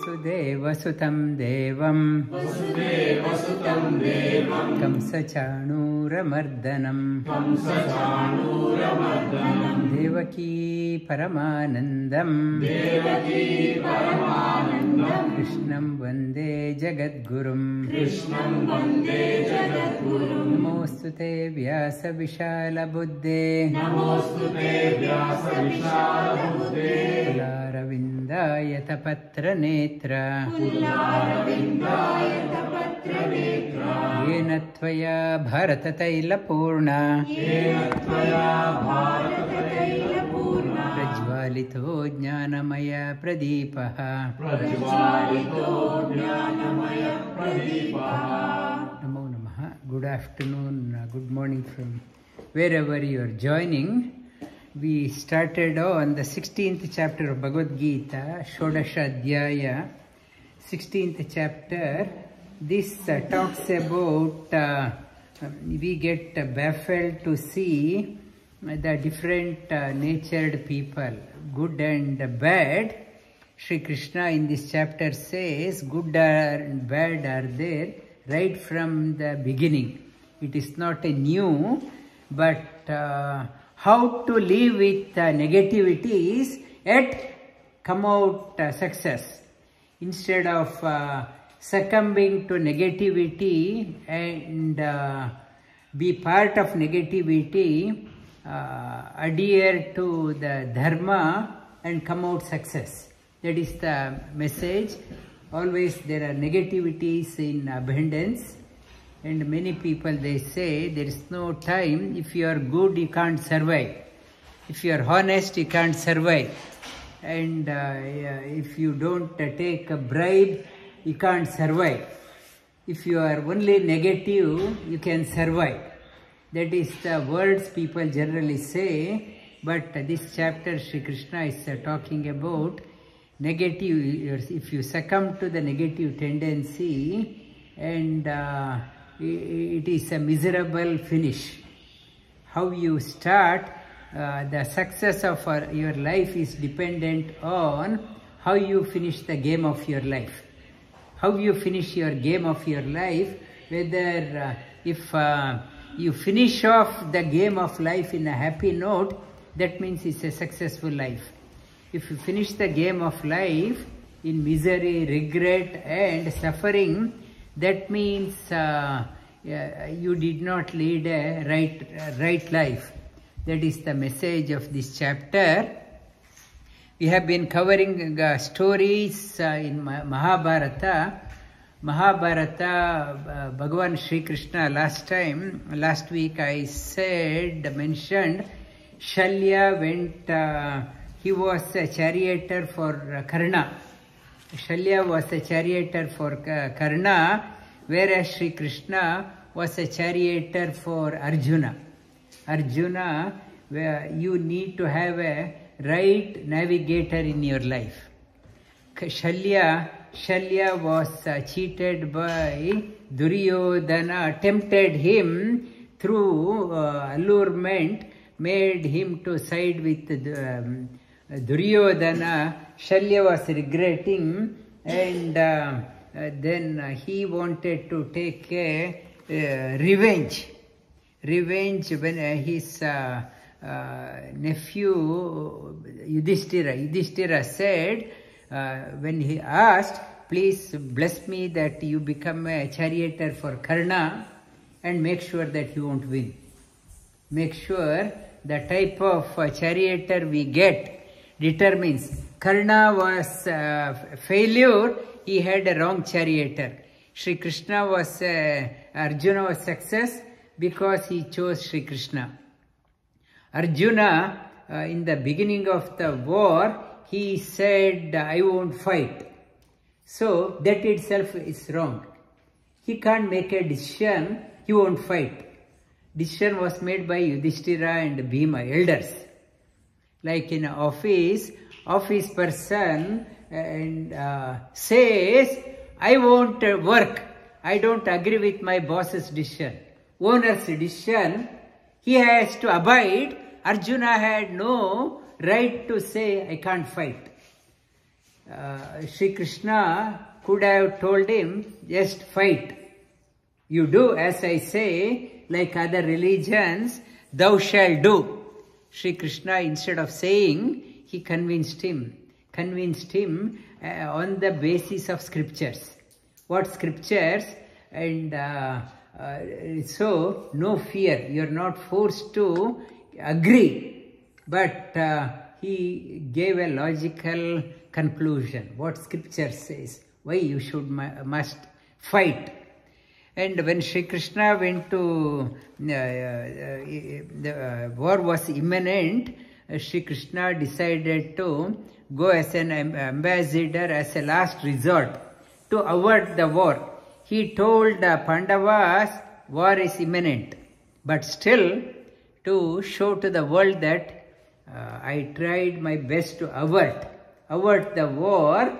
वसुदेवसुतं देवं कंसचाणूरमर्दनं देवकी परमानन्दं कृष्णं वन्दे जगद्गुरुं नमोऽस्तु ते व्यासविशालबुद्धे कुलारविन्दायतपत्रनेत्र येन त्वया भारततैलपूर्णा प्रज्वालितो ज्ञानमय प्रदीपः नमो नमः. Good afternoon, good morning from wherever you are joining. We started on the 16th chapter of Bhagavad Gita, Shodasha Adhyaya, 16th chapter. This talks about, we get baffled to see the different natured people, good and bad. Sri Krishna in this chapter says, good and bad are there right from the beginning. It is not a new, but how to live with negativities yet come out success. Instead of succumbing to negativity and be part of negativity, adhere to the dharma and come out success. That is the message. Always there are negativities in abundance. And many people, they say, there is no time. If you are good, you can't survive. If you are honest, you can't survive. And if you don't take a bribe, you can't survive. If you are only negative, you can survive. That is the words people generally say. But this chapter, Sri Krishna is talking about negative. If you succumb to the negative tendency, and it is a miserable finish. How you start, the success of your life is dependent on how you finish the game of your life. How you finish your game of your life, whether if you finish off the game of life in a happy note, that means it's a successful life. If you finish the game of life in misery, regret and suffering, that means you did not lead a right life. That is the message of this chapter. We have been covering stories in Mahabharata. Bhagavan Sri Krishna last week I mentioned Shalya went, he was a charioteer for Karna. Shalya was a charioteer for Karna, whereas Sri Krishna was a charioteer for Arjuna. Arjuna, where you need to have a right navigator in your life. Shalya was cheated by Duryodhana, tempted him through allurement, made him to side with Duryodhana. Shalya was regretting, and then he wanted to take a revenge when his nephew Yudhishthira said, when he asked, please bless me that you become a charioteer for Karna and make sure that you won't win. Make sure the type of charioteer we get determines. Karna was failure, he had a wrong charioteer. Sri Krishna was, Arjuna was success because he chose Sri Krishna. Arjuna, in the beginning of the war, he said, I won't fight. So that itself is wrong. He can't make a decision, he won't fight. Decision was made by Yudhishthira and Bhima, elders. Like in office person and says, I won't work. I don't agree with my boss's decision. Owner's decision, he has to abide. Arjuna had no right to say, I can't fight. Sri Krishna could have told him, just fight. You do as I say, like other religions, thou shalt do. Sri Krishna, instead of saying, he convinced him on the basis of scriptures. What scriptures? And so, no fear. You are not forced to agree. But he gave a logical conclusion. What scripture says, why you must fight. And when Sri Krishna went to, the war was imminent, Sri Krishna decided to go as an ambassador as a last resort to avert the war. He told the Pandavas, war is imminent, but still to show to the world that I tried my best to avert the war,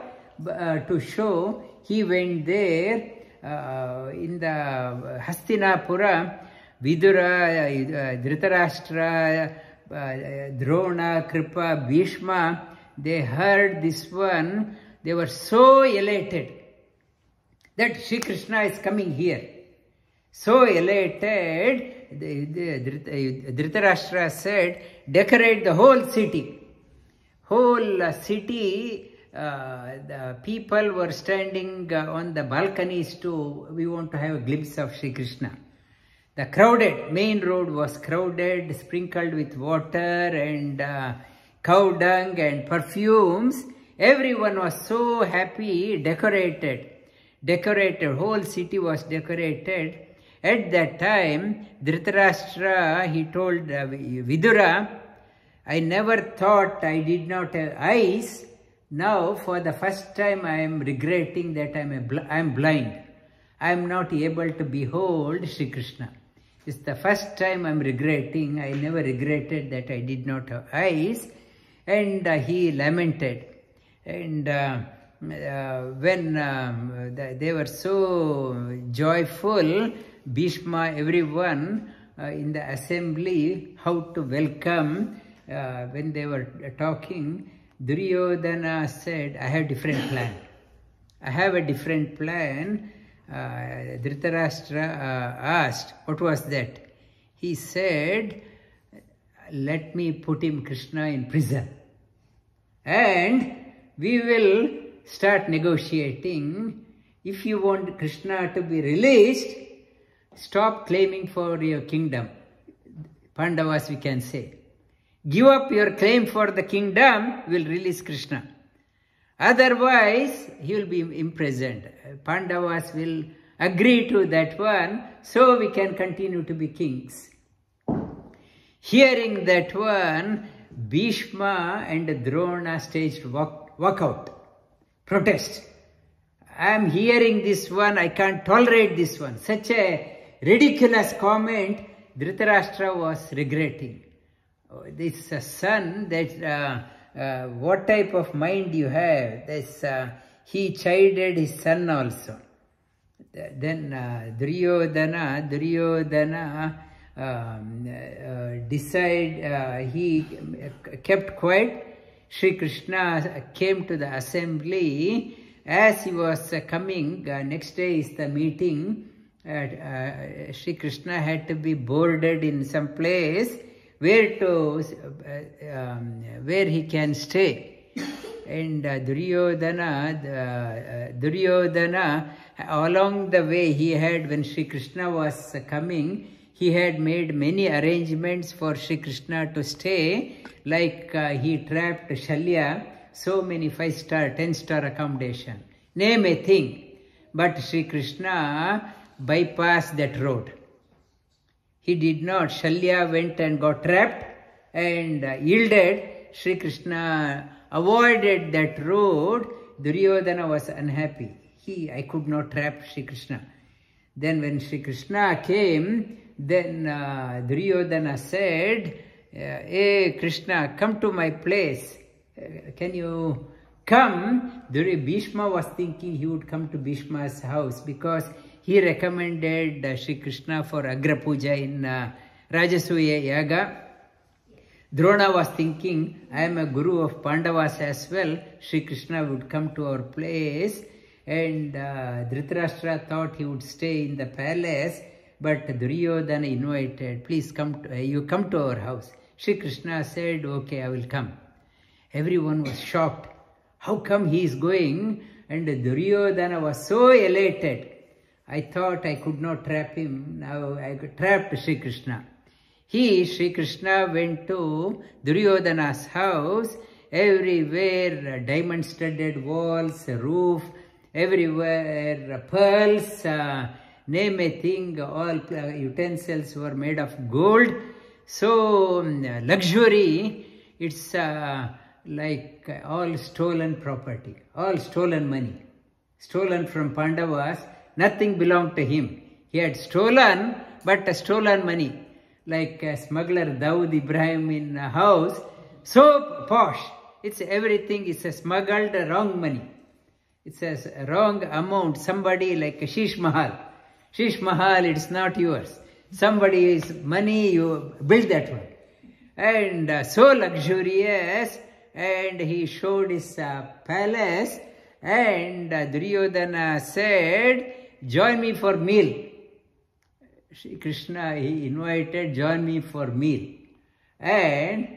to show he went there. In the Hastinapura, Vidura, Dhritarashtra, Drona, Kripa, Bhishma, they heard this one. They were so elated that Sri Krishna is coming here. So elated, Dhritarashtra said, decorate the whole city. Whole city. The people were standing on the balconies we want to have a glimpse of Sri Krishna. The crowded, main road was crowded, sprinkled with water and cow dung and perfumes. Everyone was so happy, decorated, whole city was decorated. At that time, Dhritarashtra, he told Vidura, I never thought I did not have eyes. Now, for the first time, I am regretting that I am blind. I am not able to behold Sri Krishna. It's the first time I am regretting. I never regretted that I did not have eyes. And he lamented. And when they were so joyful, Bhishma, everyone in the assembly, how to welcome, when they were talking, Duryodhana said, I have a different plan. Dhritarashtra asked, what was that? He said, let me put Krishna in prison. And we will start negotiating. If you want Krishna to be released, stop claiming for your kingdom. Pandavas, we can say. Give up your claim for the kingdom, will release Krishna. Otherwise, he will be imprisoned. Pandavas will agree to that one, so we can continue to be kings. Hearing that one, Bhishma and Drona staged walkout, protest. I am hearing this one, I can't tolerate this one. Such a ridiculous comment, Dhritarashtra was regretting. This son, that what type of mind you have? This he chided his son also. Then Duryodhana he kept quiet. Sri Krishna came to the assembly. As he was coming, next day is the meeting. Sri Krishna had to be boarded in some place where he can stay. And Duryodhana, along the way he had, when Sri Krishna was coming, he had made many arrangements for Sri Krishna to stay, like he trapped Shalya, so many 5-star, 10-star accommodation. Name a thing. But Sri Krishna bypassed that road. He did not. Shalya went and got trapped and yielded. Sri Krishna avoided that road. Duryodhana was unhappy. I could not trap Sri Krishna. Then when Sri Krishna came, then Duryodhana said, hey Krishna, come to my place. Can you come? Bhishma was thinking he would come to Bhishma's house because he recommended Sri Krishna for Agra Puja in Rajasuya Yaga. Drona was thinking, I am a guru of Pandavas as well. Sri Krishna would come to our place. And Dhritarashtra thought he would stay in the palace. But Duryodhana invited, please come, you come to our house. Sri Krishna said, okay, I will come. Everyone was shocked. How come he is going? And Duryodhana was so elated. I thought I could not trap him. Now I trapped Sri Krishna. Sri Krishna, went to Duryodhana's house. Everywhere diamond-studded walls, roof, everywhere pearls, name a thing, all utensils were made of gold. So luxury, it's like all stolen property, all stolen money, stolen from Pandavas. Nothing belonged to him. He had stolen, but stolen money. Like smuggler Dawood Ibrahim in a house, so posh. It's everything is a smuggled wrong money. It's a wrong amount. Somebody like Sheesh Mahal. Sheesh Mahal, it's not yours. Somebody's money, you build that one. And so luxurious. And he showed his palace. And Duryodhana said, join me for meal. Shri Krishna, he invited, join me for meal. And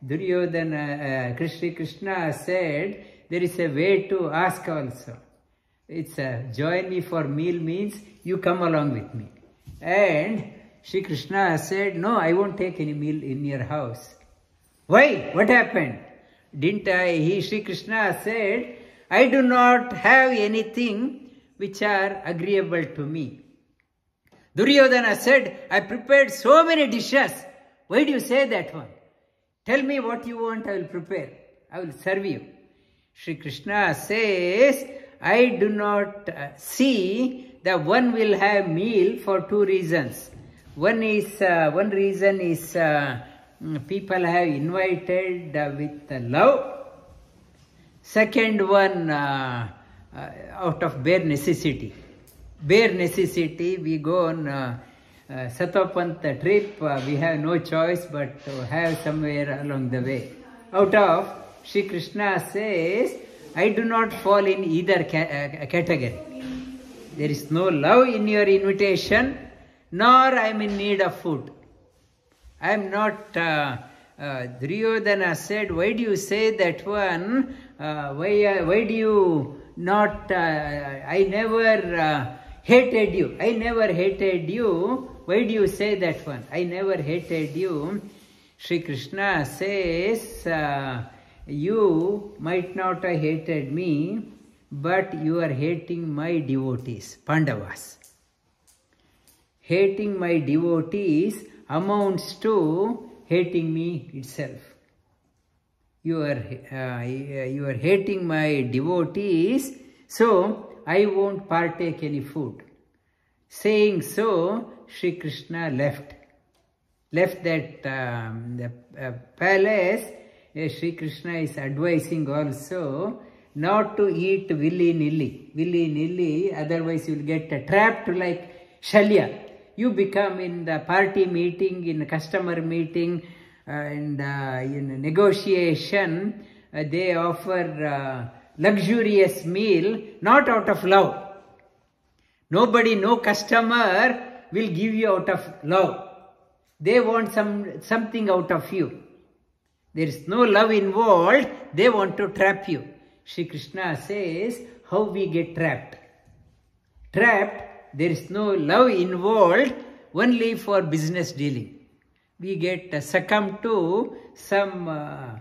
Duryodhana, Shri Krishna said, there is a way to ask also. It's join me for meal means you come along with me. And Shri Krishna said, no, I won't take any meal in your house. Why? What happened? Didn't I? Shri Krishna said, I do not have anything which are agreeable to me. Duryodhana said, I prepared so many dishes. Why do you say that one? Tell me what you want, I will prepare. I will serve you. Shri Krishna says, I do not see that one will have meal for two reasons. One reason is people have invited with love. Second one, out of bare necessity. Bare necessity, we go on Satopantha trip, we have no choice but to have somewhere along the way. Out of, Shri Krishna says, I do not fall in either category. There is no love in your invitation, nor I am in need of food. I am not, Duryodhana said, why do you say that one? Why do you not, I never hated you. I never hated you. Why do you say that one? I never hated you. Shri Krishna says, you might not have hated me, but you are hating my devotees, Pandavas. Hating my devotees amounts to hating me itself. You are hating my devotees, so I won't partake any food. Saying so, Shri Krishna left that palace. Shri Krishna is advising also not to eat willy-nilly, otherwise you will get trapped like Shalya. You become in the party meeting, in customer meeting, and in negotiation, they offer luxurious meal, not out of love. Nobody, no customer will give you out of love. They want something out of you. There is no love involved, they want to trap you. Shri Krishna says, how we get trapped? Trapped, there is no love involved, only for business dealing. We get succumbed to some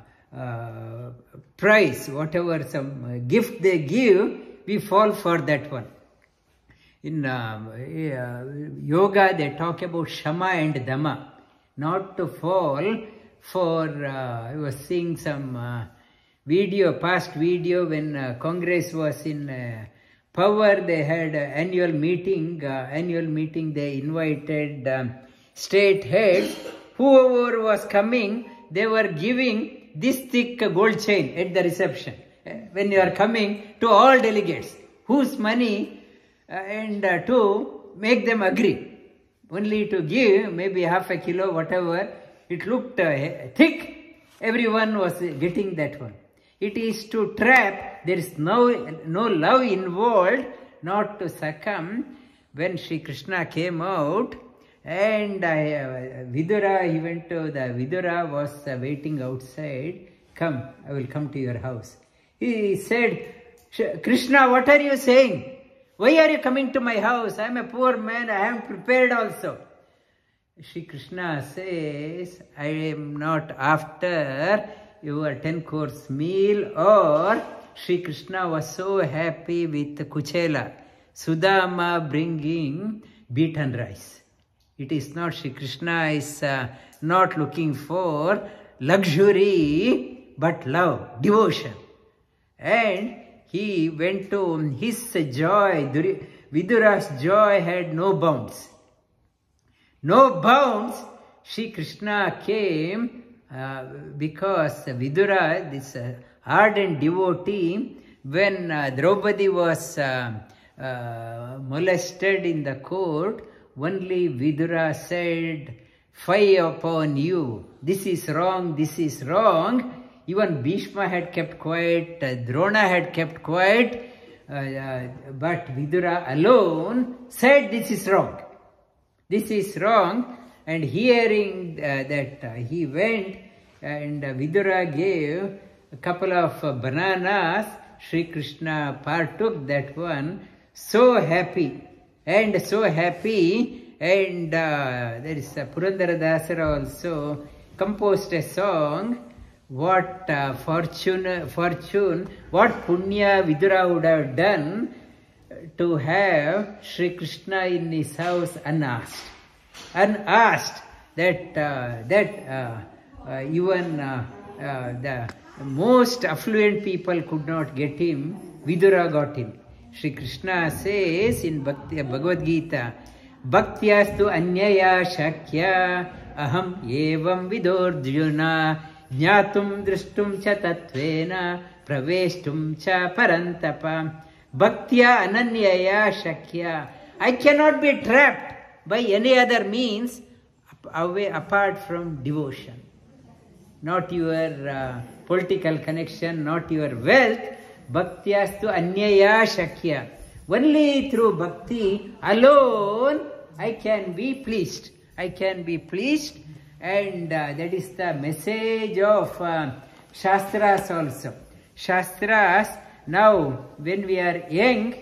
price, whatever, some gift they give, we fall for that one. In yoga, they talk about Shama and Dhamma, not to fall for, I was seeing some past video when Congress was in power, they had annual meeting, they invited state heads, whoever was coming, they were giving this thick gold chain at the reception. When you are coming to all delegates, whose money, and to make them agree. Only to give maybe half a kilo, whatever. It looked thick Everyone was getting that one. It is to trap. There is no love involved, not to succumb. When Sri Krishna came out, and Vidura, he went to the Vidura was waiting outside. Come, I will come to your house. He said, Krishna, what are you saying? Why are you coming to my house? I am a poor man. I am prepared also. Sri Krishna says, I am not after your 10-course meal. Or Sri Krishna was so happy with Kuchela, Sudama bringing beaten rice. It is not, Sri Krishna is not looking for luxury, but love, devotion. And he went to his joy. Vidura's joy had no bounds. No bounds. Sri Krishna came because Vidura, this ardent devotee, when Draupadi was molested in the court, only Vidura said, "Fie upon you, this is wrong, this is wrong." Even Bhishma had kept quiet, Drona had kept quiet, but Vidura alone said, "This is wrong. This is wrong." And hearing that, he went and Vidura gave a couple of bananas. Sri Krishna partook that one. So happy, and so happy. And there is Purandara Dasara also composed a song. What fortune, what punya Vidura would have done to have Sri Krishna in his house unasked. Unasked, even the most affluent people could not get him. Vidura got him. Sri Krishna says in Bhagavad Gita, Bhaktyastu anyaya shakya aham evam vidorjuna jnatum drishtum cha tatvena praveshtum cha parantapa. Bhaktya ananyaya shakya. I cannot be trapped by any other means away apart from devotion. Not your political connection, not your wealth. Bhaktyastu anyaya shakya. Only through bhakti alone I can be pleased. I can be pleased, and that is the message of Shastras also. Shastras, now when we are young,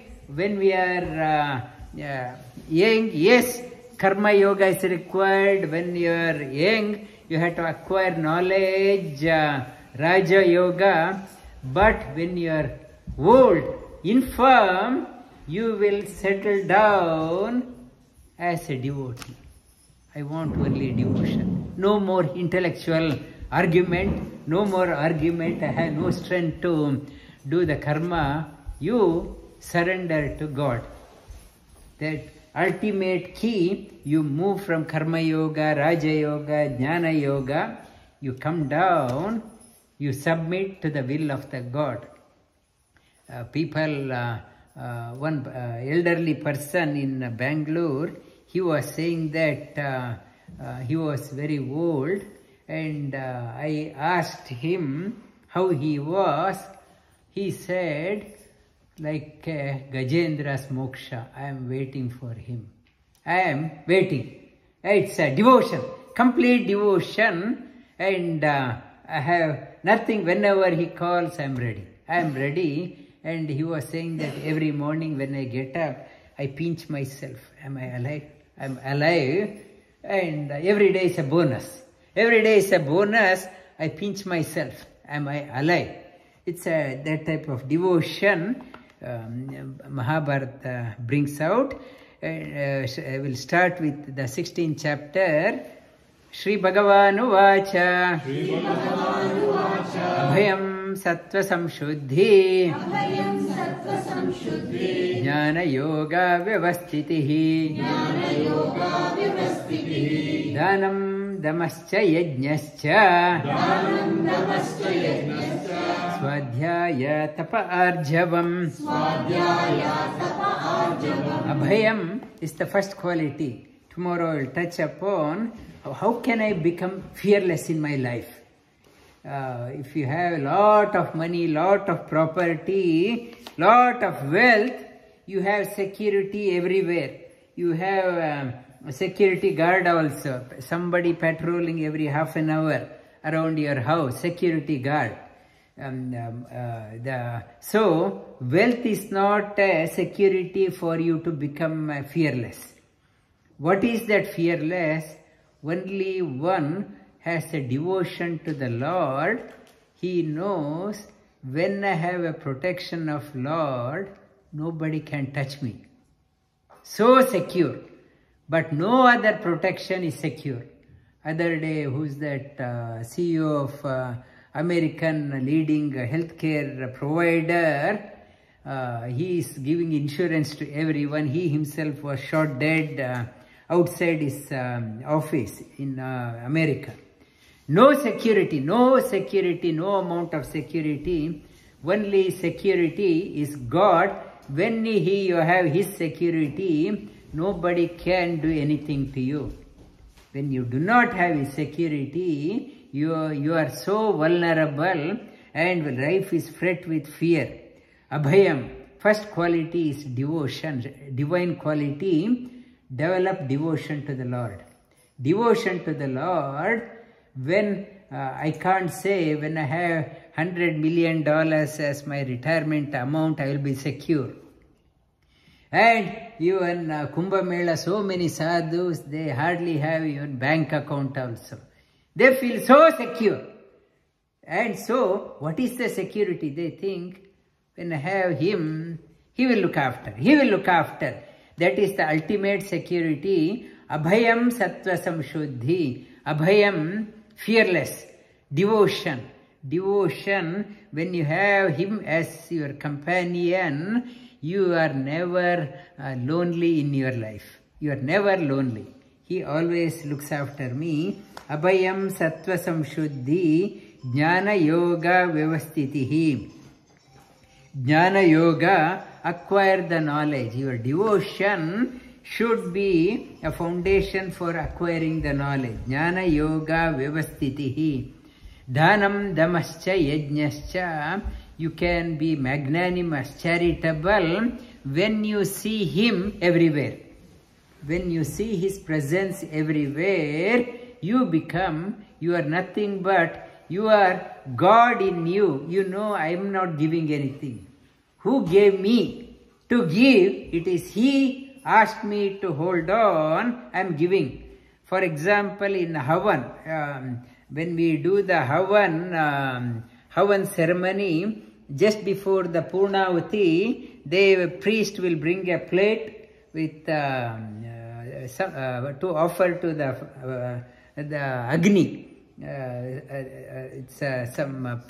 yes, karma yoga is required. When you are young, you have to acquire knowledge, Raja Yoga. But when you are old, infirm, you will settle down as a devotee. I want only devotion. No more intellectual argument. No more argument. I have no strength to do the karma. You surrender to God. That ultimate key, you move from karma yoga, Raja Yoga, Jnana Yoga. You come down. You submit to the will of the God. One elderly person in Bangalore, he was saying that he was very old, and I asked him how he was. He said, like Gajendra's moksha, I am waiting for him. I am waiting. It's a devotion, complete devotion, and I have nothing. Whenever he calls, I am ready. I am ready. And he was saying that every morning when I get up, I pinch myself. Am I alive? I am alive. And every day is a bonus. Every day is a bonus. I pinch myself. Am I alive? It's that type of devotion Mahabharata brings out. I will start with the 16th chapter. Shri Bhagavanu Vacha Abhayam Sattva Samshuddhi Jnana Yoga Vyavastitihi Dhanam Damascha Yajnascha Swadhyaya Tapa Arjavam. Abhayam is the first quality. Tomorrow I will touch upon how can I become fearless in my life. if you have a lot of money, lot of property, lot of wealth, you have security everywhere. You have a security guard also, somebody patrolling every half an hour around your house, security guard. So wealth is not a security for you to become fearless. What is that fearless? Only one has a devotion to the Lord. He knows, when I have a protection of Lord, nobody can touch me. So secure. But no other protection is secure. Other day, who's that CEO of American leading healthcare provider, he is giving insurance to everyone. He himself was shot dead outside his office in America. No security, no security, no amount of security. Only security is God. When you have His security, nobody can do anything to you. When you do not have His security, you are so vulnerable and life is fraught with fear. Abhayam, first quality is devotion, divine quality. Develop devotion to the Lord. Devotion to the Lord, when I can't say when I have $100 million as my retirement amount, I will be secure. And even Kumbh Mela, so many sadhus, they hardly have even bank account also. They feel so secure. And so, what is the security? They think, when I have Him, He will look after. He will look after. That is the ultimate security. Abhayam sattva samshuddhi. Abhayam, fearless. Devotion. Devotion, when you have Him as your companion, you are never lonely in your life. You are never lonely. He always looks after me. Abhayam sattva samshuddhi. Jnana yoga vyavastitihi. Jnana yoga, acquire the knowledge. Your devotion should be a foundation for acquiring the knowledge. Jnana yoga vyavastitihi. Dhanam damascha yajnascha. You can be magnanimous, charitable when you see Him everywhere. When you see His presence everywhere, you are nothing but, you are God in you. You know, I am not giving anything. Who gave me to give? It is He asked me to hold on, I am giving. For example, in Havan, when we do the Havan ceremony, just before the Purnavati, the priest will bring a plate with to offer to the Agni. It's some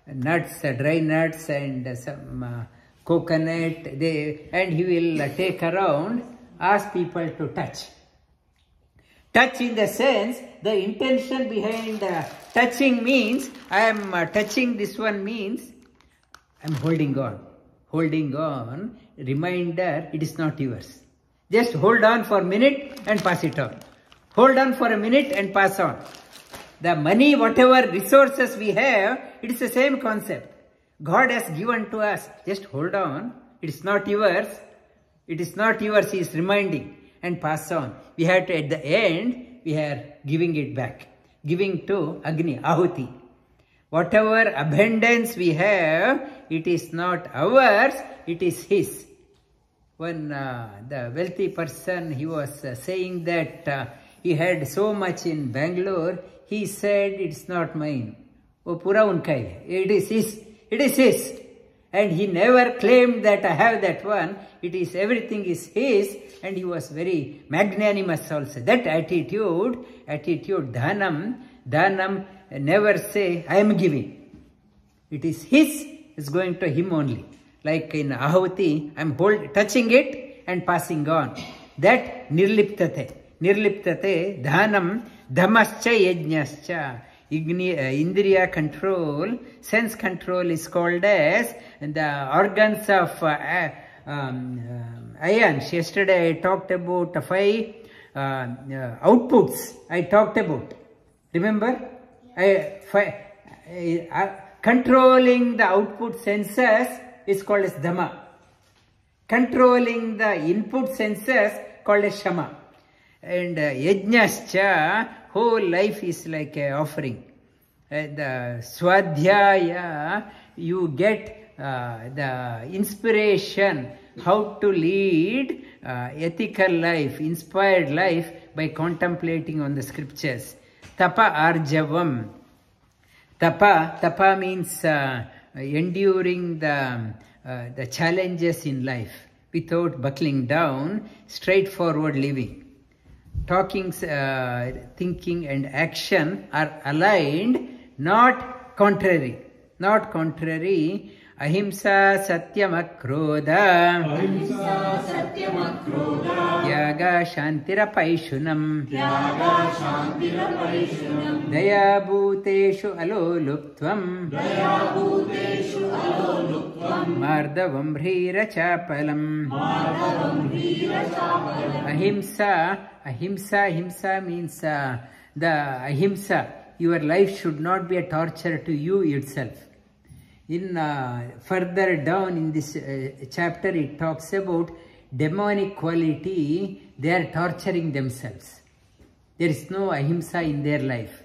nuts, dry nuts, and some coconut. And he will take around, ask people to touch. Touch in the sense, the intention behind touching means, I am touching this one means, I am holding on. Holding on, reminder, it is not yours. Just hold on for a minute and pass it on. Hold on for a minute and pass on. The money, whatever resources we have, it is the same concept. God has given to us. Just hold on. It is not yours. It is not yours, He is reminding. And pass on. We have to, at the end, we are giving it back. Giving to Agni, Ahuti. Whatever abundance we have, it is not ours, it is His. When the wealthy person, he was saying that he had so much in Bangalore, he said, it's not mine. Oh, pura unka hai. It is His. It is His. And he never claimed that I have that one. It is, everything is His. And he was very magnanimous also. That attitude, dhanam, never say, I am giving. It is His, is going to Him only. Like in Ahuti, I am touching it and passing on. That nirliptate. Nirliptate, dhanam, dhamascha yajnascha. Indriya control, sense control is called as the organs of ions. Yesterday I talked about 5 outputs. I talked about. Remember? Controlling the output senses is called as Dhamma. Controlling the input senses called as Shama. And Yajnascha, whole life is like an offering. The Swadhyaya, you get the inspiration how to lead ethical life, inspired life by contemplating on the scriptures. Tapa Arjavam. Tapa means enduring the challenges in life without buckling down, straightforward living. Talking, thinking and action are aligned, not contrary. Not contrary. Ahimsa satyam-akrodha. Ahimsa satyam-akrodha. Tyaga shantirapaishunam. Tyaga shantirapaishunam. Daya bhuteshu aloluptvam. Daya bhuteshu aloluptvam. Mardavam hrira chapalam. Mardavam hrira chapalam. Ahimsa means the ahimsa. Your life should not be a torture to you itself. In further down in this chapter, it talks about demonic quality. They are torturing themselves. There is no ahimsa in their life.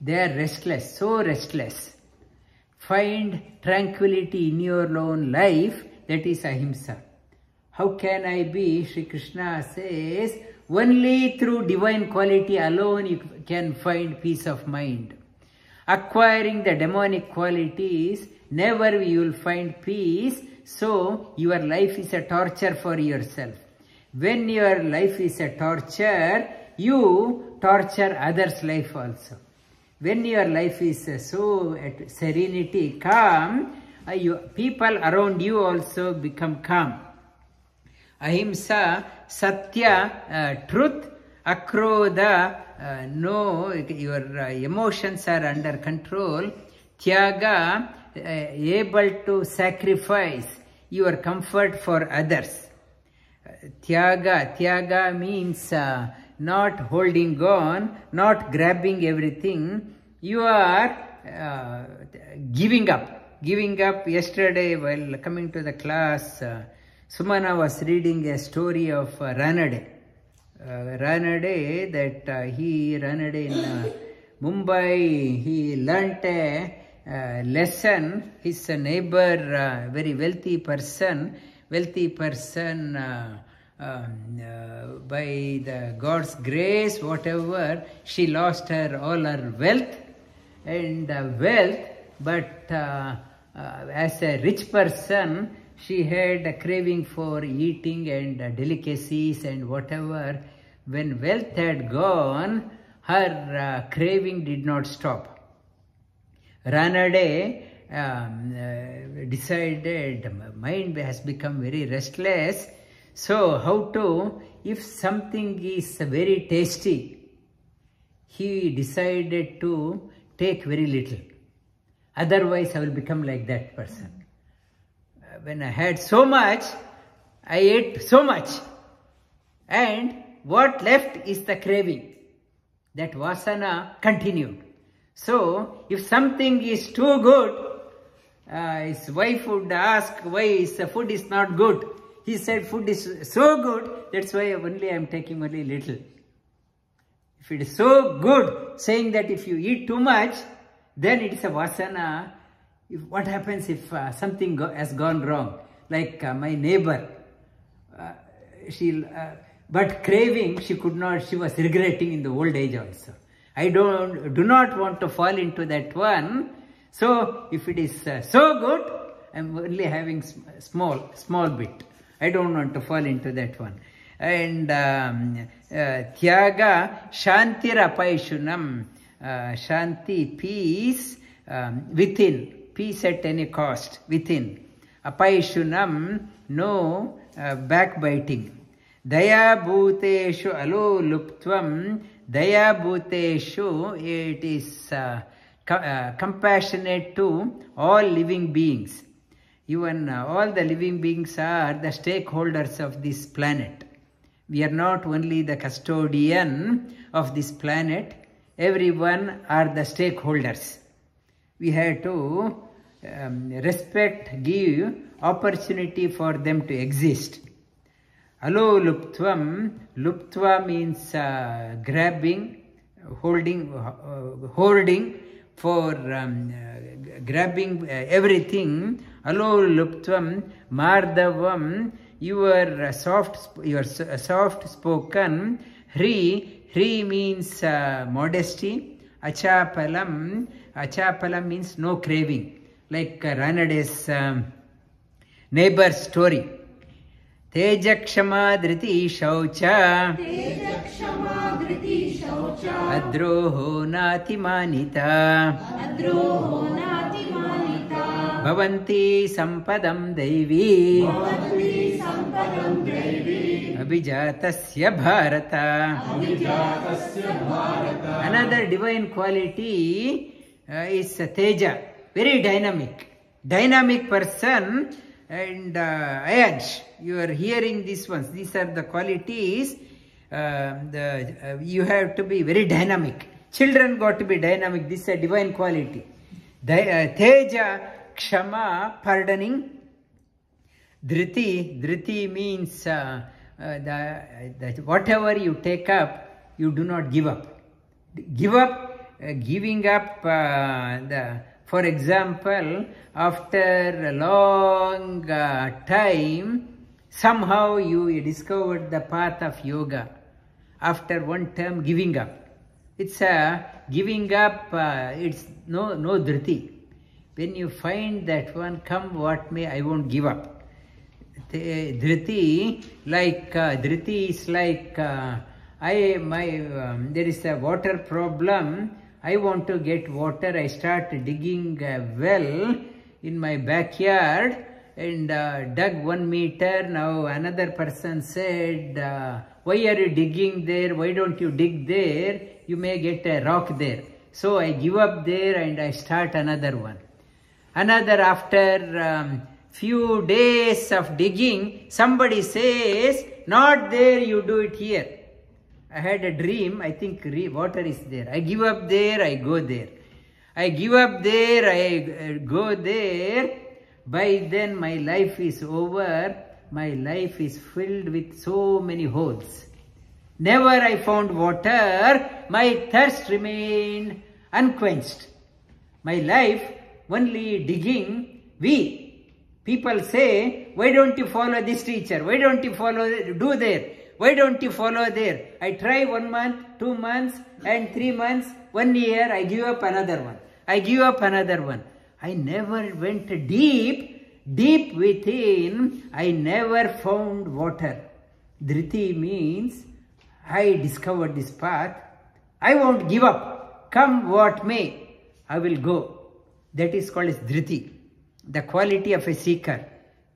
They are restless, so restless. Find tranquility in your own life. That is ahimsa. How can I be? Sri Krishna says, only through divine quality alone you can find peace of mind. Acquiring the demonic qualities, never you will find peace. So your life is a torture for yourself. When your life is a torture, you torture others' life also. When your life is so at serenity, calm, people around you also become calm. Ahimsa, satya, truth, akrodha, no, your emotions are under control. Tyaga, able to sacrifice your comfort for others. Tyaga means not holding on, not grabbing everything. You are giving up. Giving up. Yesterday, while coming to the class, Sumana was reading a story of Ranade. Ranade, Ranade in Mumbai, he learnt a lesson. His neighbor, very wealthy person, by the God's grace, whatever, she lost all her wealth, but as a rich person, she had a craving for eating and delicacies and whatever. When wealth had gone, her craving did not stop. Ranade decided, mind has become very restless. So how to, if something is very tasty, he decided to take very little. Otherwise, I will become like that person. When I had so much, I ate so much. And what left is the craving. That vasana continued. So, if something is too good, his wife would ask why his food is not good. He said food is so good, that's why only I am taking only little. If it is so good, saying that if you eat too much, then it is a vasana. What happens if something has gone wrong? Like my neighbor, but craving, she could not, she was regretting in the old age also. I do not want to fall into that one. So if it is so good, I am only having small bit. I don't want to fall into that one. And Tyaga, Shantirapaishunam, Shanti, peace within. Peace at any cost, within. Apaishunam, no backbiting. Daya bhuteshu aloluptvam. Daya bhuteshu, it is compassionate to all living beings. Even all the living beings are the stakeholders of this planet. We are not only the custodian of this planet, everyone are the stakeholders. We have to respect, give opportunity for them to exist. Alo luptvam. Luptva means grabbing, holding for grabbing everything. Alo luptvam mardavam. You are soft spoken. Hri means modesty. Achapalam means no craving. Like Ranades neighbor story. Tejakshama dhriti shaucha adroho nati manita bhavanti sampadam devi abhijatasya bharata. Another divine quality is Teja, very dynamic person. And Ayaj, you are hearing these ones. These are the qualities. You have to be very dynamic. Children got to be dynamic. This is a divine quality. Teja, Kshama, pardoning. Dhriti means that whatever you take up, you do not give up. Giving up for example, after a long time, somehow you discovered the path of yoga. After one term, giving up. It's giving up, it's no dhriti. When you find that one, come what may, I won't give up. Dhriti is like, there is a water problem. I want to get water. I start digging a well in my backyard and dug 1 meter. Now another person said, why are you digging there? Why don't you dig there? You may get a rock there. So I give up there and I start another one. Another, after few days of digging, somebody says, not there, you do it here. I had a dream, I think water is there. I give up there, I go there. I give up there, I go there. By then my life is over. My life is filled with so many holes. Never I found water. My thirst remained unquenched. My life only digging. People say, why don't you follow this teacher? Why don't you do there? Why don't you follow there? I try 1 month, 2 months, and 3 months, 1 year, I give up another one. I give up another one. I never went deep within. I never found water. Dhriti means, I discovered this path. I won't give up. Come what may, I will go. That is called as Dhriti. The quality of a seeker.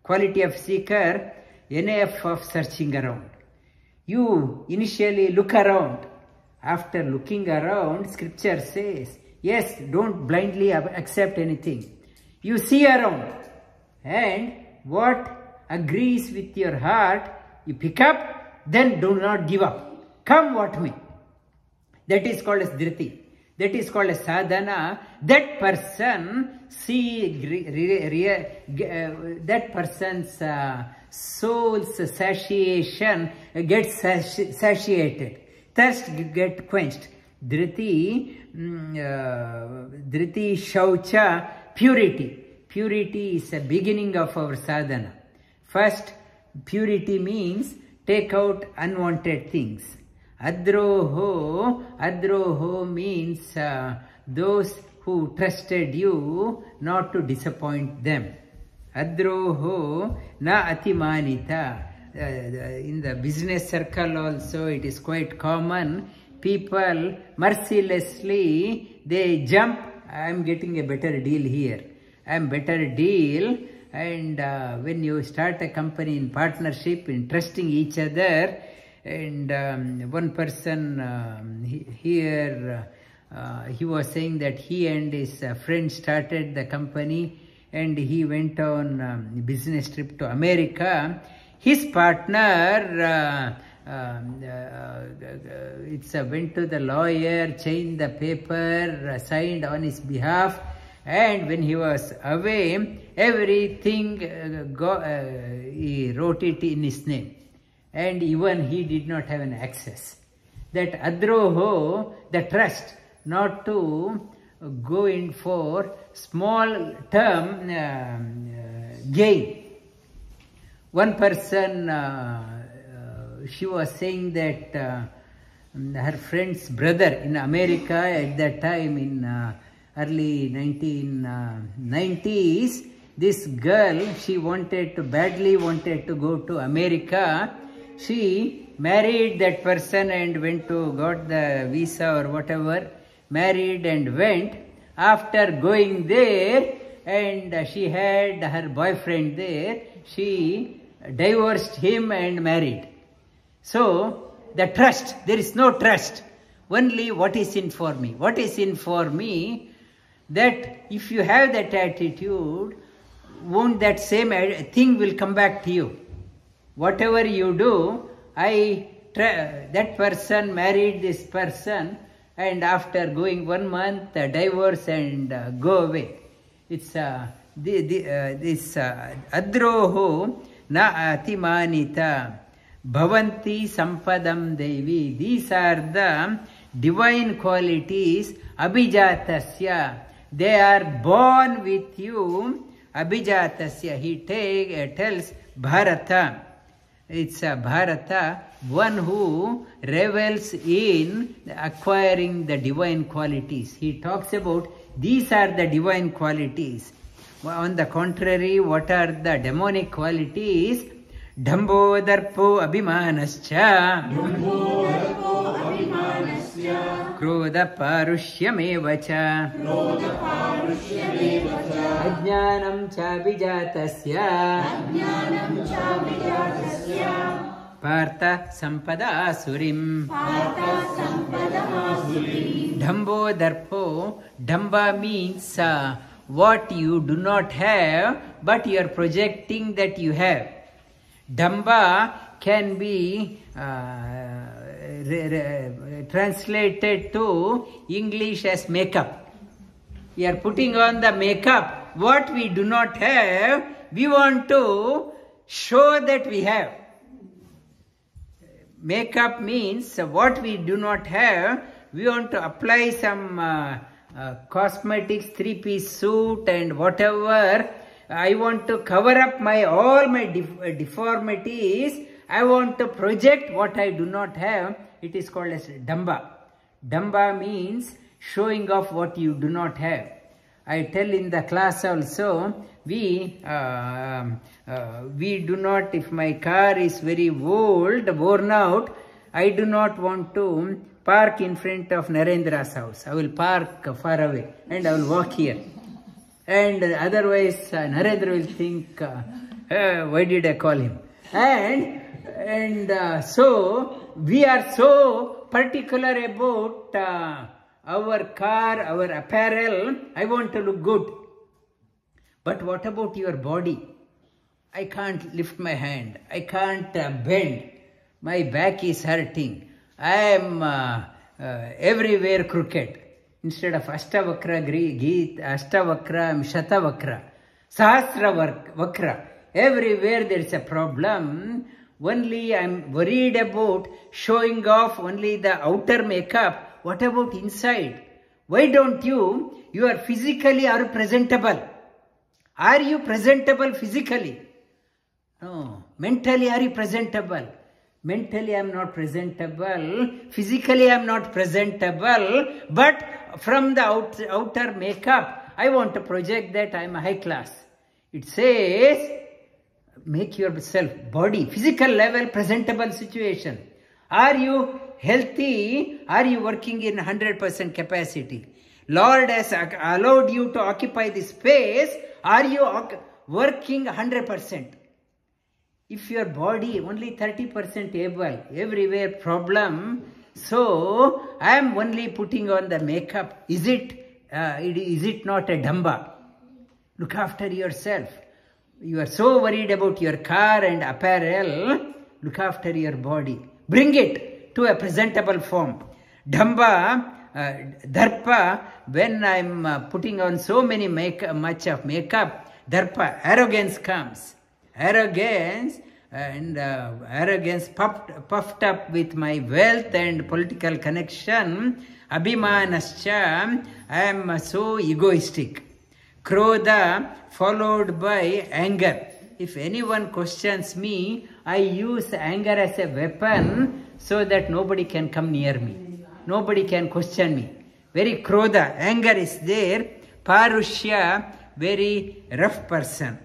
Quality of seeker, NF of searching around. You initially look around. After looking around, scripture says, yes, don't blindly accept anything. You see around. And what agrees with your heart, you pick up, then do not give up. Come what may. That is called as Dhriti. That is called as sadhana. That person that person's soul's satiation gets satiated. Thirst get quenched. Dhriti shaucha, purity. Purity is a beginning of our sadhana. First, purity means take out unwanted things. Adroho means those who trusted you, not to disappoint them. Adroho na atimanita. In the business circle also it is quite common. People mercilessly, they jump, I am getting a better deal here. I am better deal. And when you start a company in partnership, in trusting each other, and one person here, he was saying that he and his friend started the company and he went on business trip to America. His partner went to the lawyer, changed the paper, signed on his behalf, And when he was away, everything he wrote it in his name. And even he did not have an access. That adroho, the trust, not to go in for small term gain. One person, she was saying that her friend's brother in America at that time in early 1990s, this girl, she badly wanted to go to America. She married that person and got the visa or whatever, married and went. After going there, and she had her boyfriend there, she divorced him and married. So, the trust, there is no trust. Only what is in for me. What is in for me, that if you have that attitude, won't that same thing will come back to you. Whatever you do, that person married this person, and after going 1 month, divorce and go away. It's this adroho na atimanita bhavanti sampadam devi. These are the divine qualities. Abhijatasya, they are born with you. Abhijatasya, he tells Bharata. It's Bharata, one who revels in acquiring the divine qualities. He talks about these are the divine qualities. On the contrary, what are the demonic qualities? Dhambo darpo abhimanascha, krodha parushyameva ajnanam cha vijatasya partha sampada asurim. Dhambo darpo, dhamba means what you do not have, but you are projecting that you have. Dhamba can be translated to English as makeup. We are putting on the makeup. What we do not have, we want to show that we have. Makeup means what we do not have, we want to apply some cosmetics, 3-piece suit and whatever. I want to cover up all my deformities. I want to project what I do not have. It is called as Dhamba. Dhamba means showing off what you do not have. I tell in the class also, we do not, if my car is very old, worn out, I do not want to park in front of Narendra's house. I will park far away and I will walk here. And otherwise, Narendra will think, why did I call him? And so, we are so particular about our car, our apparel. I want to look good. But what about your body? I can't lift my hand. I can't bend. My back is hurting. I am everywhere crooked. Instead of Ashtavakra, Ashtavakra, I am Shatavakra. Sahasravakra. Everywhere there is a problem. Only I am worried about showing off only the outer makeup. What about inside? Why don't you are physically are presentable. Are you presentable physically? No. Mentally are you presentable? Mentally I am not presentable. Physically I am not presentable. But from the outer makeup, I want to project that I am a high class. It says, make yourself body, physical level, presentable situation. Are you healthy? Are you working in 100% capacity? Lord has allowed you to occupy this space. Are you working 100%? If your body only 30% able, everywhere problem, so I am only putting on the makeup. Is it not a dhamba? Look after yourself. You are so worried about your car and apparel. Look after your body. Bring it to a presentable form. Dhamba Darpa, when I'm putting on so much of makeup, Darpa, arrogance comes. Arrogance and arrogance puffed up with my wealth and political connection. Abhimanascha, I am so egoistic. Krodha followed by anger. If anyone questions me, I use anger as a weapon so that nobody can come near me. Nobody can question me. Very krodha, anger is there. Parushya, very rough person.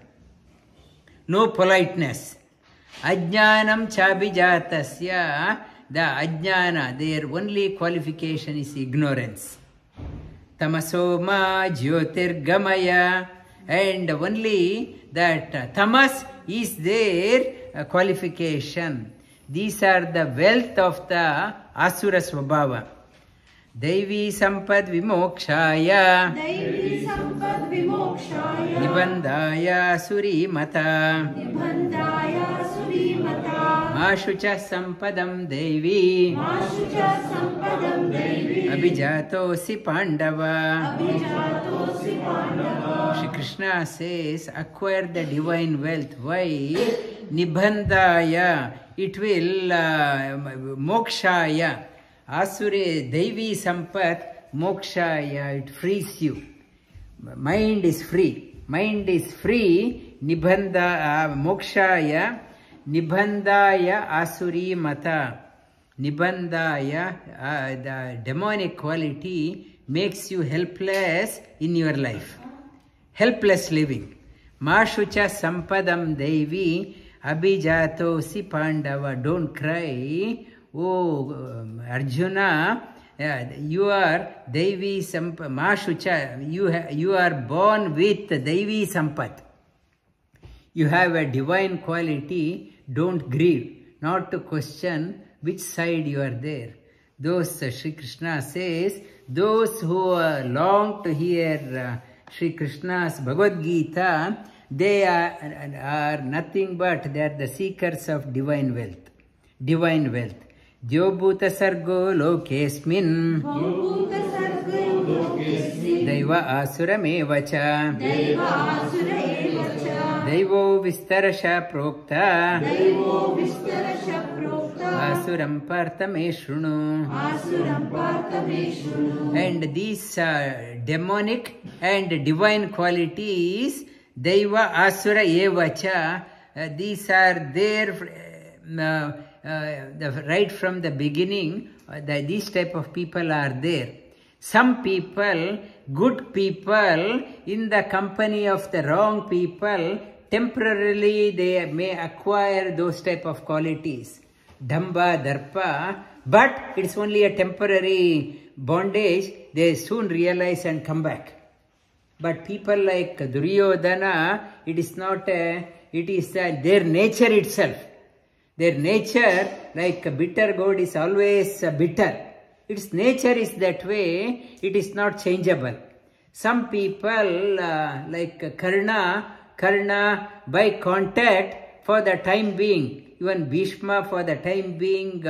No politeness. Ajnanam chabijatasya, the ajnana, their only qualification is ignorance. Tamasoma jyotirgamaya, and only that tamas is their qualification. These are the wealth of the asura svabhava. Daivi sampad vimokshaya, nibandhaya suri mata, mashucha sampadam devi, abhijatosi pandava. Shri Krishna says, acquire the divine wealth. Why? Nibandhaya, it will mokshaya. Asure Devi Sampat Mokshaya, it frees you. Mind is free. Mind is free. Nibandha Mokshaya, Nibandhaya Asuri Mata. Nibandhaya, the demonic quality makes you helpless in your life. Helpless living. Mashucha Sampadam Devi Abhijatosi Pandava. Don't cry. Oh, Arjuna, you are Devi Sampat, Mashucha, you are born with Devi Sampat. You have a divine quality, don't grieve, not to question which side you are there. Those, Sri Krishna says, those who long to hear Sri Krishna's Bhagavad Gita, they are nothing but they are the seekers of divine wealth. Divine wealth. Jyobhuta sargo lokesmin Daiva asuramevacha Daivo vistarasha prokta Asuram partame shrunu. And these demonic and divine qualities, Daiva asura evacha, these are there right from the beginning. These type of people are there. Some people, good people, in the company of the wrong people, temporarily they may acquire those type of qualities. Damba, Darpa, but it's only a temporary bondage. They soon realize and come back. But people like Duryodhana, it is not it is their nature itself. Their nature, like a bitter gourd, is always bitter. Its nature is that way, it is not changeable. Some people, like Karna, by contact, for the time being, even Bhishma, for the time being,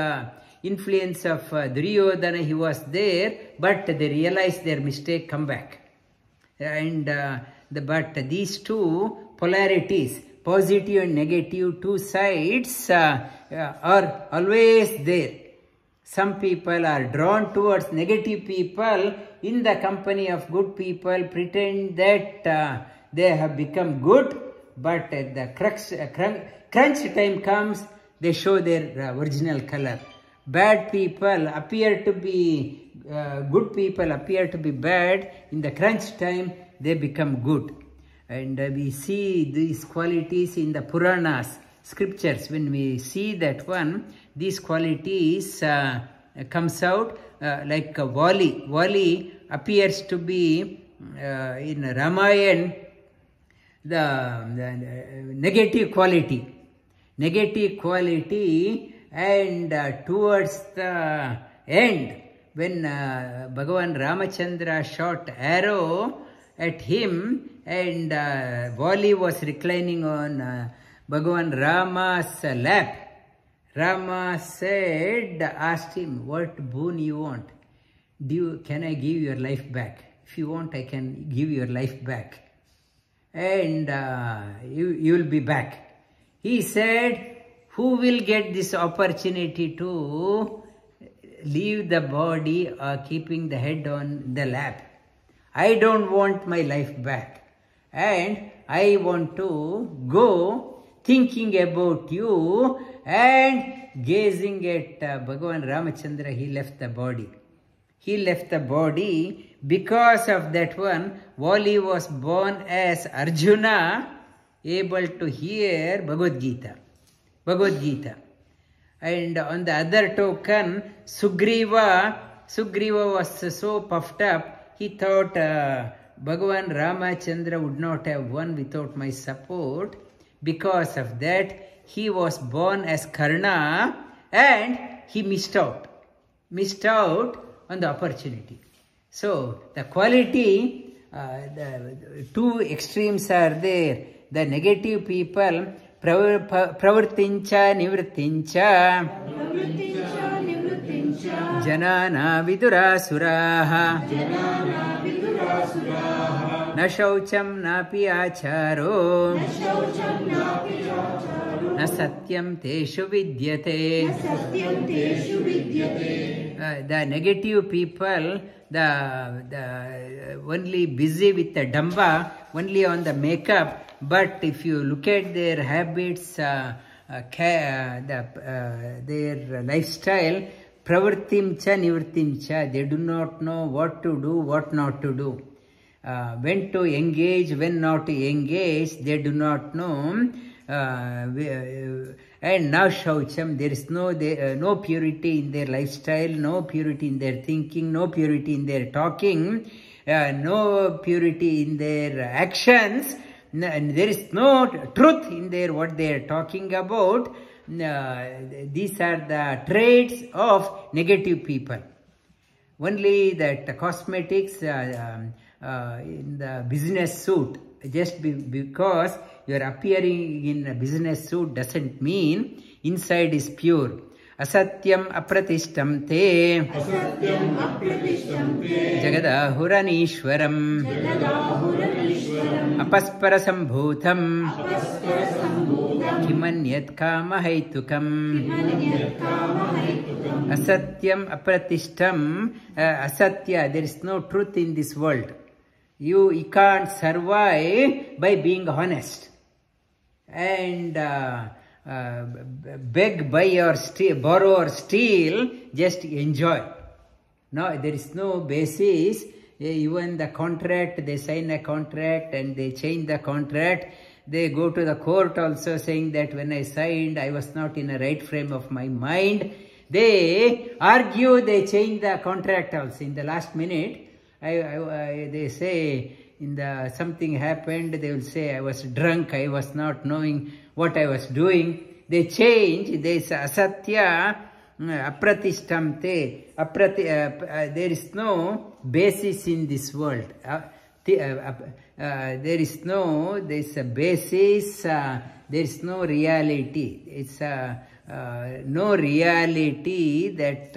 influence of Duryodhana, he was there, but they realized their mistake, come back. And but these two polarities, positive and negative, two sides are always there. Some people are drawn towards negative people. In the company of good people, pretend that they have become good, but at the crunch time comes, they show their original color. Bad people appear to be good, people appear to be bad. In the crunch time, they become good. And we see these qualities in the Puranas, scriptures. When we see that one, these qualities comes out like Vali. Vali appears to be in Ramayana the negative quality. Negative quality, and towards the end, when Bhagavan Ramachandra shot arrow at him, and Vali was reclining on Bhagavan Rama's lap. Rama asked him, what boon you want? can I give your life back? If you want, I can give your life back. And you will be back. He said, who will get this opportunity to leave the body keeping the head on the lap? I don't want my life back. And I want to go thinking about you and gazing at Bhagavan Ramachandra. He left the body. He left the body. Because of that one, Wali was born as Arjuna, able to hear Bhagavad Gita. Bhagavad Gita. And on the other token, Sugriva was so puffed up, he thought Bhagavan Ramachandra would not have won without my support. Because of that, he was born as Karna and he missed out on the opportunity. So, the quality, the two extremes are there. The negative people, pravartincha nivrittincha, janana vidurasuraha, na shaucham napi acharo, na satyam teshu vidyate. The negative people, the only busy with the damba, only on the makeup. But if you look at their habits, their lifestyle, pravartimcha nivrittimcha, they do not know what to do, what not to do. When to engage, when not to engage, they do not know. And now shaucham, there is no purity in their lifestyle, no purity in their thinking, no purity in their talking, no purity in their actions, and there is no truth in their what they are talking about. These are the traits of negative people. Only that cosmetics in the business suit, just because you are appearing in a business suit doesn't mean inside is pure. Asatyam apratishtam te jagadahuranishwaram apaspara sambhutam kimanyat kama haitukam. Asatyam apratishtam, asatya, there is no truth in this world. You can't survive by being honest. And beg, buy or steal, borrow or steal, just enjoy. No, there is no basis. Even the contract, they sign a contract and they change the contract. They go to the court also saying that when I signed, I was not in a right frame of my mind. They argue, they change the contract also in the last minute. They say something happened, they will say I was drunk, I was not knowing what I was doing. They change, they say asatya apratishtamte. There is no basis in this world. There is no basis, there is no reality. It's no reality that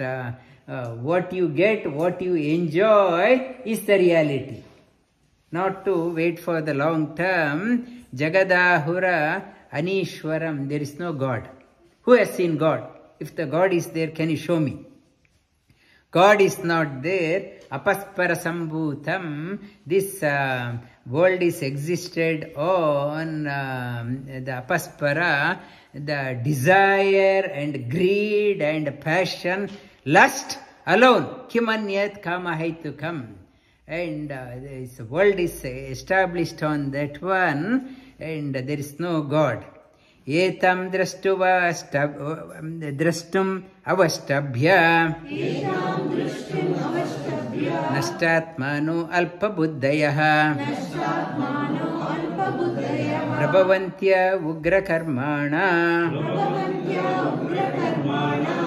what you get, what you enjoy is the reality. Not to wait for the long term. Jagadahura Anishwaram, there is no God. Who has seen God? If the God is there, can you show me? God is not there. Apaspara sambhutam, this world is existed on the apaspara, the desire and greed and passion, lust alone. Kimanyat kama haitukam. And this world is established on that one, and there is no God. Etam drashtum avastabhya nashtatmano alpabuddhayaha prabhavantya ugrakarmana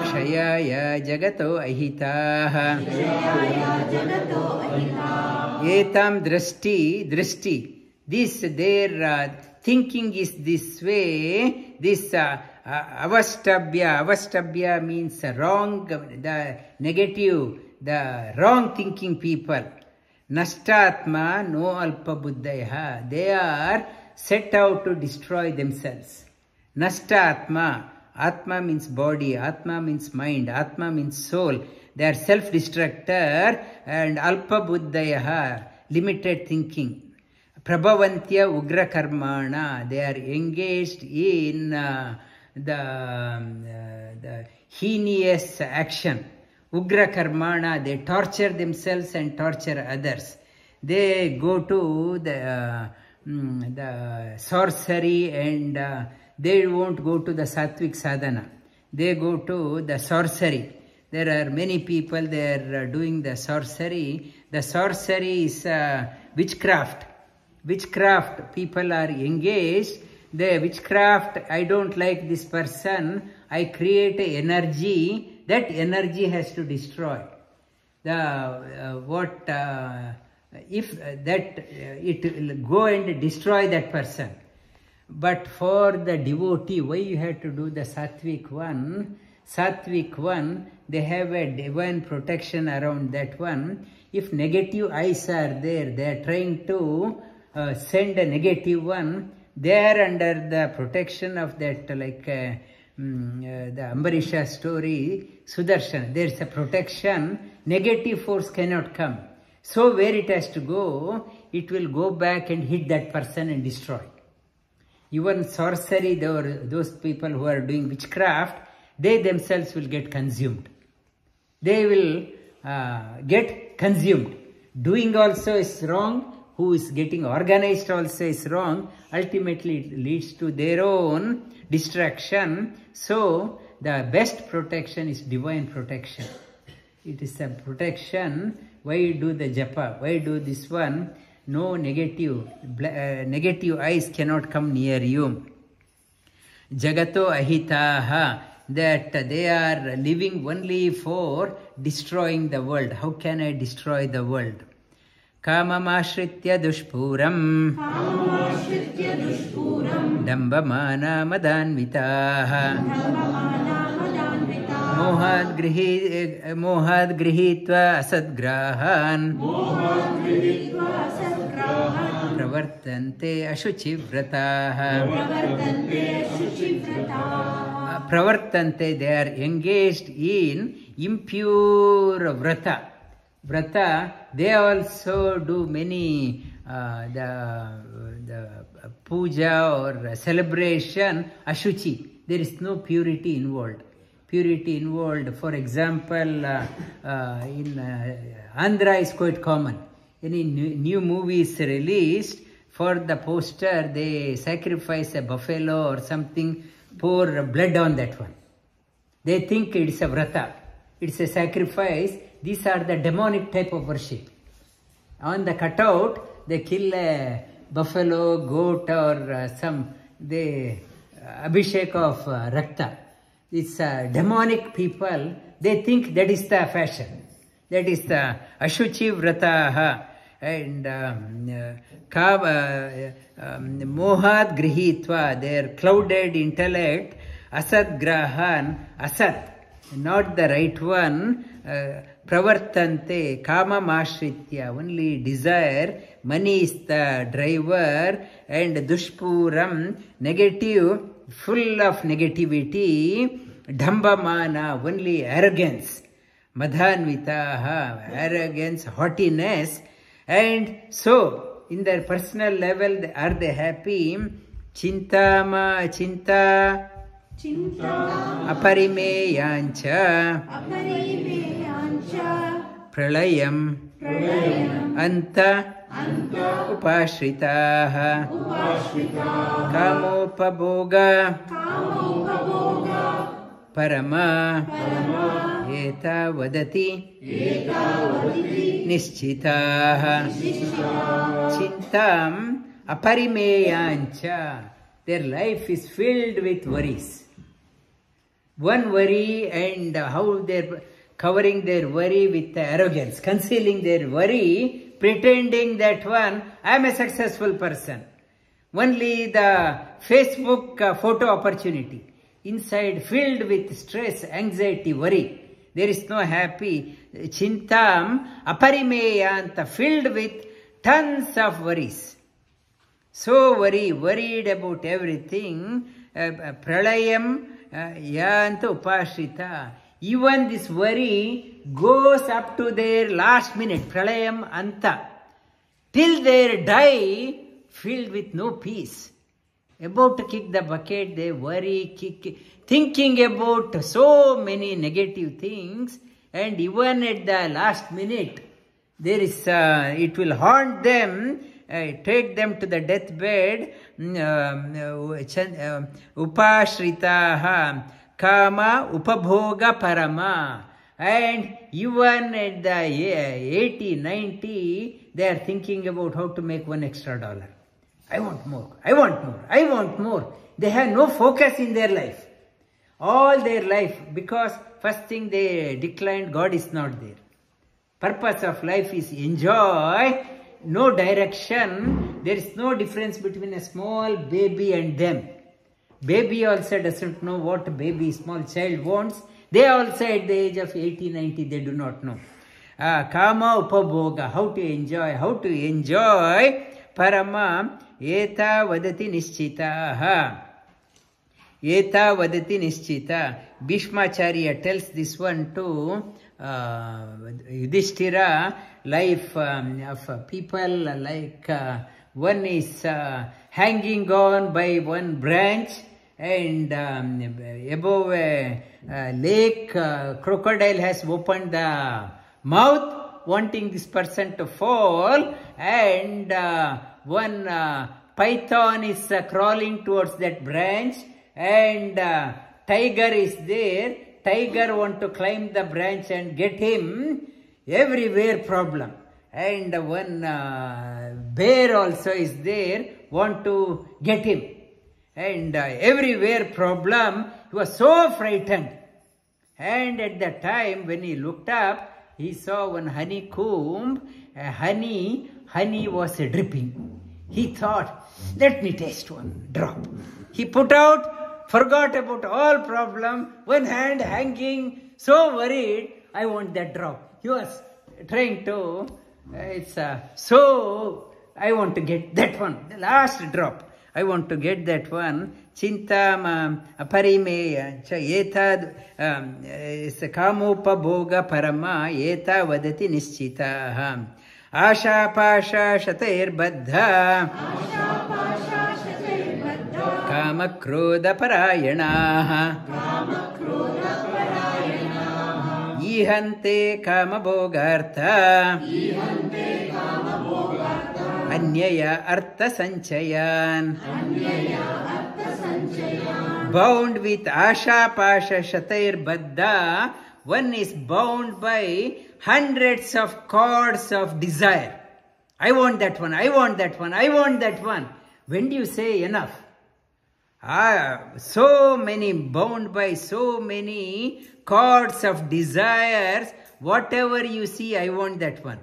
kshayaya jagato ahitaha. Etam drishti. This, their thinking is this way. This avastabhya means wrong, the negative the wrong thinking people. Nashtatma no alpa buddhaya. They are set out to destroy themselves. Nashtatma. Atma means body, Atma means mind, Atma means soul. They are self-destructor and alpa buddhaya, limited thinking. Prabhavantya ugra karmana. They are engaged in the heinous action. Ugra karmana, they torture themselves and torture others. They go to the sorcery and they won't go to the sattvic sadhana. They go to the sorcery. There are many people, they are doing the sorcery. The sorcery is witchcraft. Witchcraft, people are engaged. The witchcraft, I don't like this person. I create a energy. That energy has to destroy. It will go and destroy that person. But for the devotee, why you have to do the sattvic one? Sattvic one, they have a divine protection around that one. If negative eyes are there, they are trying to send a negative one. They are under the protection of that, like the Ambarisha story, Sudarshan. There is a protection. Negative force cannot come. So where it has to go, it will go back and hit that person and destroy. Even sorcery, those people who are doing witchcraft, they themselves will get consumed. They will get consumed. Doing also is wrong. Who is getting organized also is wrong. Ultimately, it leads to their own destruction. So, the best protection is divine protection. It is a protection. Why do the japa? Why do this one? No negative. Negative eyes cannot come near you. Jagato ahitaha. That they are living only for destroying the world. How can I destroy the world? Kamamashritya dushpuram dambamana madanvitaha mohad grihitva asadgrahan pravartante ashuchivrataha. Pravartante, they are engaged in impure vrata. Vrata, they also do many the puja or celebration ashuchi. There is no purity involved. Purity involved, for example, in Andhra is quite common. Any new movie is released, for the poster they sacrifice a buffalo or something, pour blood on that one. They think it's a vrata. It's a sacrifice. These are the demonic type of worship. On the cutout, they kill a buffalo, goat or abhishek of rakta. It's demonic people. They think that is the fashion. That is the ashuchi vrataha. And mohad grihitva, their clouded intellect, asad grahan, asat, not the right one, pravartante, kama mashritya, only desire, money is the driver, and dushpuram, negative, full of negativity, dhambamana, only arrogance, madhanvitaha, arrogance, haughtiness. And so, in their personal level, are they happy? Chinta aparimeyancha pralayam anta upashritaha kamopaboga parama eta vadati nischitaha chintam aparimeyancha. Their life is filled with worries. One worry, and how they're covering their worry with arrogance, concealing their worry, pretending that one, I am a successful person. Only the Facebook photo opportunity. Inside filled with stress, anxiety, worry. There is no happy. Chintam aparimeyanta, filled with tons of worries. So worried about everything. Pralayam yanta upashrita. Even this worry goes up to their last minute. Pralayam anta. Till they die, filled with no peace. About to kick the bucket, they worry, thinking about so many negative things, and even at the last minute, there is it will haunt them, take them to the deathbed. Upashritaha kama upabhoga parama. And even at the 80, 90, they are thinking about how to make $1 extra. I want more, I want more, I want more. They have no focus in their life. All their life, because first thing they declined, God is not there. Purpose of life is enjoy, no direction. There is no difference between a small baby and them. Baby also doesn't know what a baby, small child wants. They also at the age of 80, 90, they do not know. Kama upabhoga, how to enjoy. Parama eta vadati nischita. Eta vadati nischita. Bhishmacharya tells this one to Yudhishthira, life of people like one is hanging on by one branch, and above a lake, crocodile has opened the mouth wanting this person to fall, and one python is crawling towards that branch, and tiger is there. Tiger want to climb the branch and get him. Everywhere problem. And one bear also is there, want to get him. And everywhere problem. He was so frightened. And at that time when he looked up, he saw one honeycomb. Honey was dripping. He thought, let me taste one drop. He put out, forgot about all problem, one hand hanging, so worried, I want that drop. He was trying to, so I want to get that one, the last drop. I want to get that one. Chintam aparimeya etad kamopa bhoga parama eta vadati nischita. Asha pasha shatair baddha kama krodha parayana ihante kama bhogartha Anyaya artha sanchayan. Bound with asha pasha shatair baddha, one is bound by hundreds of cords of desire. I want that one, I want that one, I want that one. When do you say enough? So many, bound by so many cords of desires. Whatever you see, I want that one.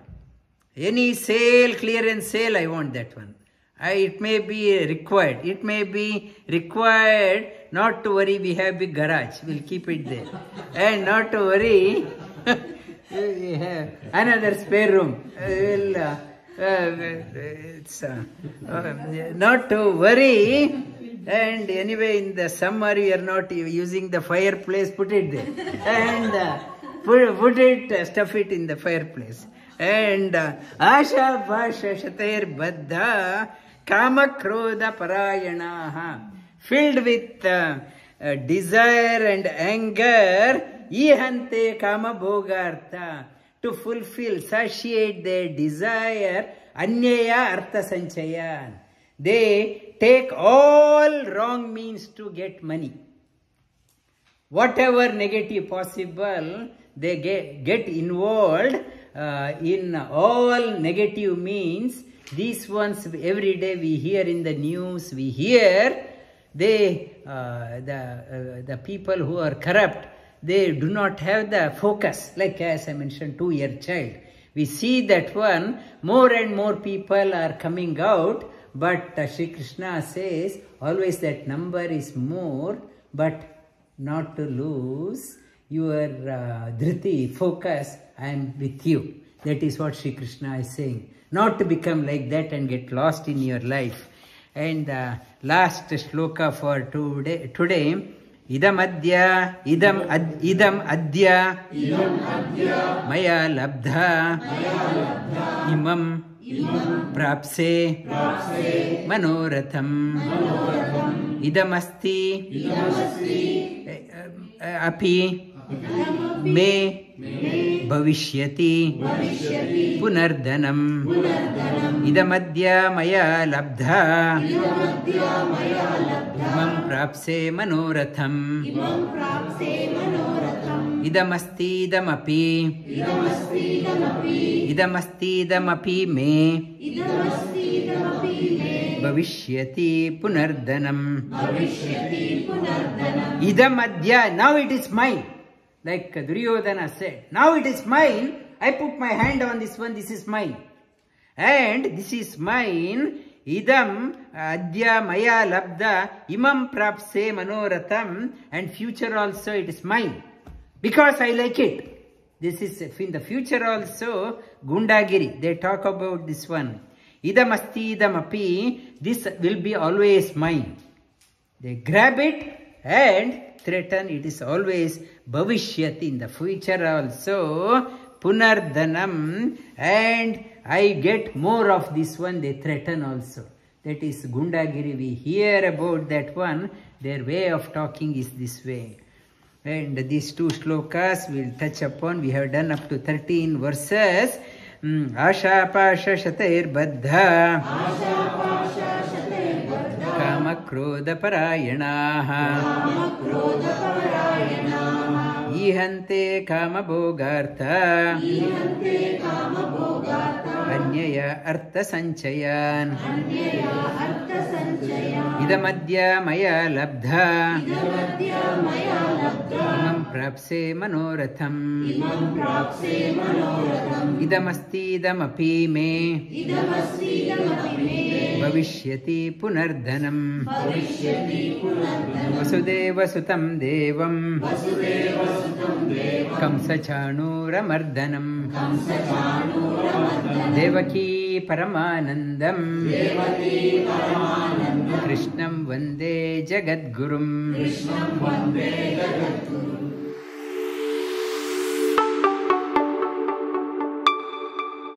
Any sale, clearance sale, I want that one. It may be required. It may be required. Not to worry, we have big garage. We'll keep it there. And not to worry, we have another spare room. Not to worry. And anyway, in the summer, we are not using the fireplace. Put it there. And put it, stuff it in the fireplace. And asha bhasha shatair baddha kama krodha parayanaha, filled with desire and anger, ihante kama bhogartha, to fulfill, satiate their desire, anyaya artha sanchayan. They take all wrong means to get money. Whatever negative possible, they get involved in all negative means. These ones every day we hear in the news, we hear they the people who are corrupt, they do not have the focus, like as I mentioned, 2-year child. We see that one, more and more people are coming out, but Sri Krishna says always that number is more, but not to lose your dhriti, focus, I am with you. That is what Sri Krishna is saying. Not to become like that and get lost in your life. And the last shloka for today, idam adya maya labdha imam prapse manoratham idam asti api me bhavishyati punardanam idamadya maya labdha imam prapse manoratham idamasti idamapi me bhavishyati punardanam idamadya, now it is mine. Like Duryodhana said, now it is mine. I put my hand on this one, this is mine. And this is mine. Idam adya maya labda imam prapse manoratham. And future also it is mine. Because I like it. This is in the future also, Gundagiri, they talk about this one. Idam asti idam api, this will be always mine. They grab it and threaten, it is always bhavishyati, in the future also, punardanam, and I get more of this one, they threaten also. That is Gundagiri, we hear about that one, their way of talking is this way. And these two shlokas we will touch upon. We have done up to 13 verses. Asha pasha shatair baddha kama krodha parayanaha ihante kama bhogartha anyaya artha sanchayan idamadya maya labdha imam prapse manoratham idamasti idamapi me bhavishyati punardanam vasudeva sutam devam kamsa chanuramardanam devaki paramanandam krishnam vande jagadgurum